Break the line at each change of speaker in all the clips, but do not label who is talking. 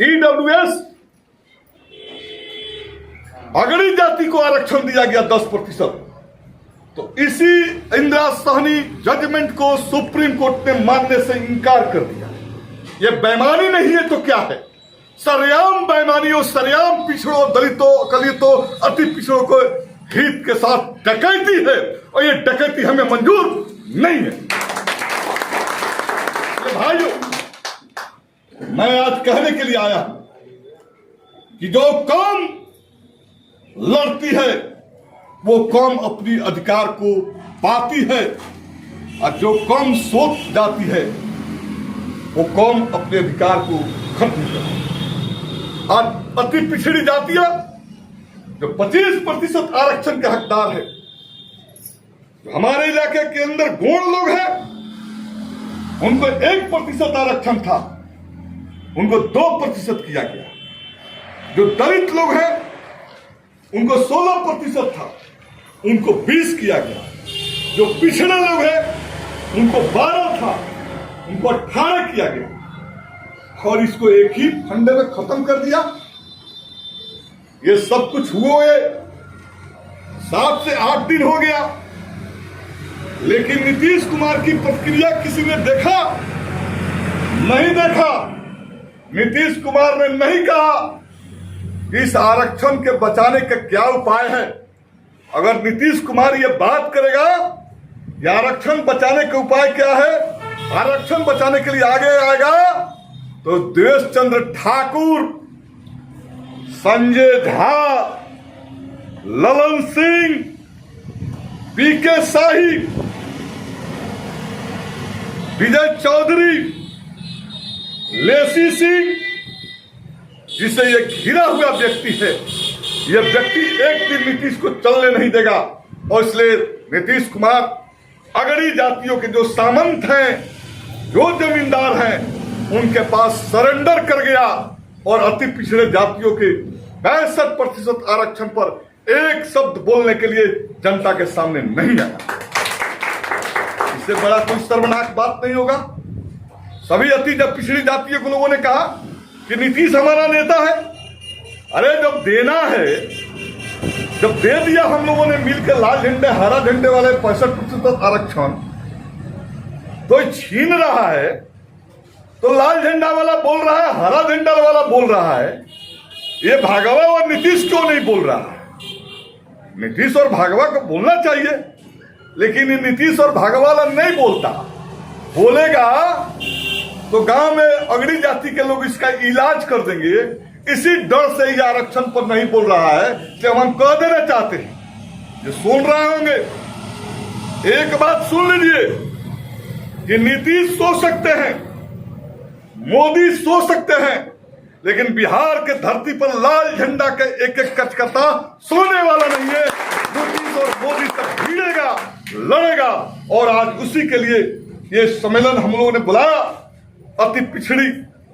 EWS अगड़ी जाति को आरक्षण दिया गया 10%। तो इसी इंदिरा सहनी जजमेंट को सुप्रीम कोर्ट ने मानने से इनकार कर दिया। ये बेईमानी नहीं है तो क्या है? सरेआम बेईमानी और सरेआम पिछड़ों, दलितों, अकलितों, अति पिछड़ों को हित के साथ डकैती है और ये डकैती हमें मंजूर नहीं है। भाइयों, मैं आज कहने के लिए आया हूं कि जो कौम लड़ती है वो कौम अपनी अधिकार को पाती है और जो कौम सोच जाती है वो कौम अपने अधिकार को खत्म करती है। और अति पिछड़ी जातियां जो 25% आरक्षण के हकदार है, जो हमारे इलाके के अंदर गोंड लोग हैं उनको 1% आरक्षण था, उनको 2% किया गया। जो दलित लोग हैं उनको 16% था, उनको 20 किया गया। जो पिछड़े लोग हैं उनको 12 था, उनको 18 किया गया और इसको एक ही फंडे में खत्म कर दिया। ये सब कुछ हुए 7 से 8 दिन हो गया, लेकिन नीतीश कुमार की प्रतिक्रिया किसी ने देखा? नहीं देखा। नीतीश कुमार ने नहीं कहा इस आरक्षण के बचाने का क्या उपाय है। अगर नीतीश कुमार ये बात करेगा ये आरक्षण बचाने का उपाय क्या है, आरक्षण बचाने के लिए आगे आएगा तो देवेश चंद्र ठाकुर, संजय झा, ललन सिंह, पीके शाही, विजय चौधरी, लेसी सिंह, जिसे ये घिरा हुआ व्यक्ति है, यह व्यक्ति एक दिन नीतीश को चलने नहीं देगा। और इसलिए नीतीश कुमार अगड़ी जातियों के जो सामंत हैं, जो जमींदार हैं, उनके पास सरेंडर कर गया और अति पिछड़े जातियों के 65% आरक्षण पर एक शब्द बोलने के लिए जनता के सामने नहीं आया। इससे बड़ा कोई शर्मनाक बात नहीं होगा। सभी अति पिछड़ी जातियों के लोगों ने कहा कि नीतीश हमारा नेता है। अरे जब देना है, जब दे दिया हम लोगों ने मिलकर लाल झंडे हरा झंडे वाले 65% आरक्षण, तो छीन रहा है तो लाल झंडा वाला बोल रहा है, हरा झंडा वाला बोल रहा है। ये भागवा और नीतीश क्यों नहीं बोल रहा है? नीतीश और भागवा को बोलना चाहिए, लेकिन ये नीतीश और भागवा वाला नहीं बोलता। बोलेगा तो गांव में अगड़ी जाति के लोग इसका इलाज कर देंगे। इसी डर से ये आरक्षण पर नहीं बोल रहा है कि हम कह देना चाहते हैं। ये सुन रहे होंगे, एक बात सुन लीजिए कि नीतीश सो सकते हैं, मोदी सो सकते हैं, लेकिन बिहार के धरती पर लाल झंडा के एक एक कार्यकर्ता सोने वाला नहीं है। नीतीश और मोदी तक भिड़ेगा, लड़ेगा। और आज उसी के लिए ये सम्मेलन हम लोगों ने बुलाया। अति पिछड़ी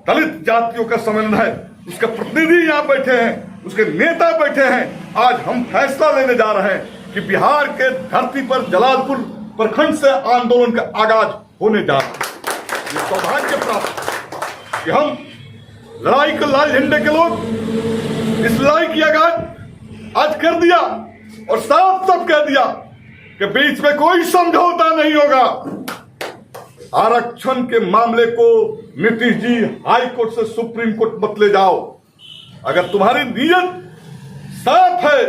दलित जातियों का सम्मेलन है, उसके प्रतिनिधि यहाँ बैठे हैं, उसके नेता बैठे हैं। आज हम फैसला लेने जा रहे हैं कि बिहार के धरती पर जलालपुर प्रखंड से आंदोलन का आगाज होने जा रहा है। ये सौभाग्य प्राप्त कि हम लड़ाई को लाल झंडे के लोग इस लड़ाई की आगाज आज कर दिया और साफ साफ कह दिया कि बीच में कोई समझौता नहीं होगा। आरक्षण के मामले को नीतीश जी हाई कोर्ट से सुप्रीम कोर्ट मत ले जाओ। अगर तुम्हारी नीयत साफ है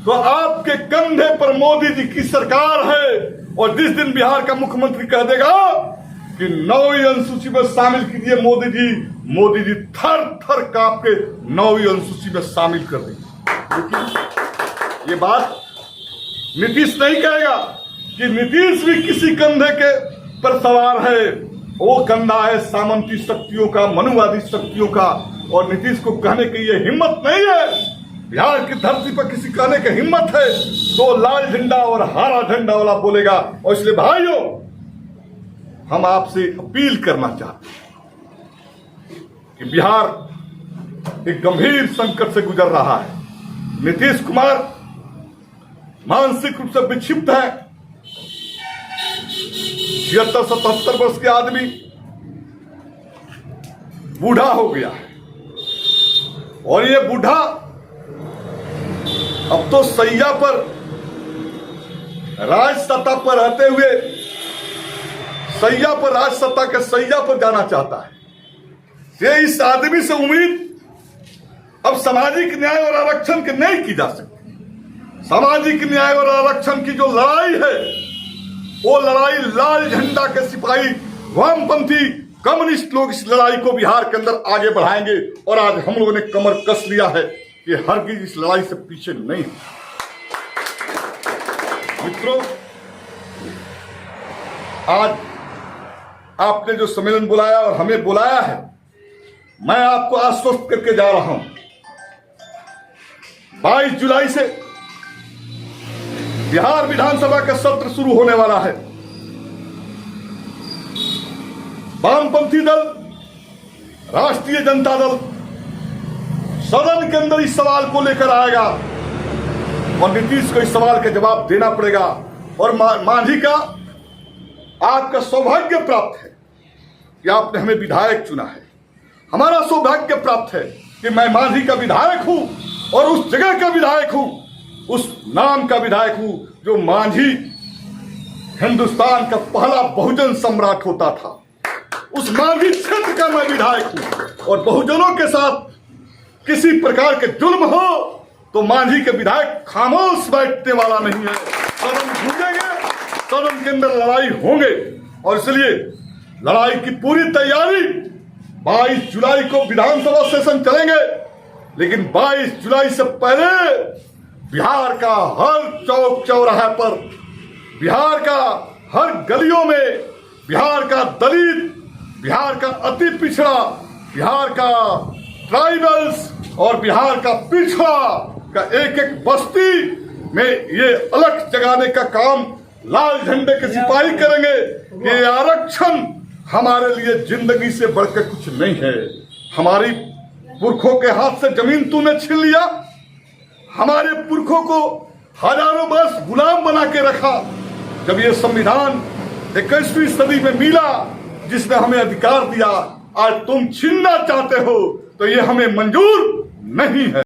तो आपके कंधे पर मोदी जी की सरकार है। और जिस दिन बिहार का मुख्यमंत्री कह देगा कि 9वीं अनुसूची में शामिल कीजिए मोदी जी थर थर कांप के 9वीं अनुसूची में शामिल कर देंगे। लेकिन ये बात नीतीश नहीं कहेगा कि नीतीश भी किसी कंधे के पर सवार है। वो कंधा है सामंती शक्तियों का, मनुवादी शक्तियों का। और नीतीश को कहने की ये हिम्मत नहीं है। बिहार की धरती पर किसी कहने की हिम्मत है तो लाल झंडा और हरा झंडा वाला बोलेगा। और इसलिए भाइयों, हम आपसे अपील करना चाहते हैं कि बिहार एक गंभीर संकट से गुजर रहा है। नीतीश कुमार मानसिक रूप से विक्षिप्त है। 76-77 वर्ष के आदमी बूढ़ा हो गया है। और ये बूढ़ा अब तो सैया पर, राज सत्ता पर रहते हुए सैया पर, राज सत्ता के सैया पर जाना चाहता है। ये इस आदमी से उम्मीद अब सामाजिक न्याय और आरक्षण की नहीं की जा सकती। सामाजिक न्याय और आरक्षण की जो लड़ाई है, वो लड़ाई लाल झंडा के सिपाही, वामपंथी, कम्युनिस्ट लोग इस लड़ाई को बिहार के अंदर आगे बढ़ाएंगे। और आज हम लोगों ने कमर कस लिया है कि हरगिज इस लड़ाई से पीछे नहीं। मित्रों, आज आपने जो सम्मेलन बुलाया और हमें बुलाया है, मैं आपको आश्वस्त करके जा रहा हूं, 22 जुलाई से बिहार विधानसभा का सत्र शुरू होने वाला है। वामपंथी दल, राष्ट्रीय जनता दल सदन के अंदर इस सवाल को लेकर आएगा और नीतीश को इस सवाल का जवाब देना पड़ेगा। और मांझी का आपका सौभाग्य प्राप्त है कि आपने हमें विधायक चुना है। हमारा सौभाग्य प्राप्त है कि मैं मांझी का विधायक हूं और उस जगह का विधायक हूं, उस नाम का विधायक हूं जो मांझी हिंदुस्तान का पहला बहुजन सम्राट होता था। उस मांझी क्षेत्र का मैं विधायक हूं और बहुजनों के साथ किसी प्रकार के जुल्म हो तो मांझी के विधायक खामोश बैठने वाला नहीं है। सदन घूमेंगे, सदन के अंदर लड़ाई होंगे और इसलिए लड़ाई की पूरी तैयारी 22 जुलाई को विधानसभा सेशन चलेंगे। लेकिन 22 जुलाई से पहले बिहार का हर चौक चौराहे पर, बिहार का हर गलियों में, बिहार का दलित, बिहार का अति पिछड़ा, बिहार का ट्राइबल्स और बिहार का पिछड़ा का एक एक बस्ती में ये अलग जगाने का काम लाल झंडे के सिपाही करेंगे। ये आरक्षण हमारे लिए जिंदगी से बढ़कर कुछ नहीं है। हमारी पुरखों के हाथ से जमीन तूने छीन लिया, हमारे पुरखों को हजारों वर्ष गुलाम बना के रखा। जब ये संविधान 21वीं सदी में मिला, जिसने हमें अधिकार दिया, आज तुम छीनना चाहते हो तो ये हमें मंजूर नहीं है।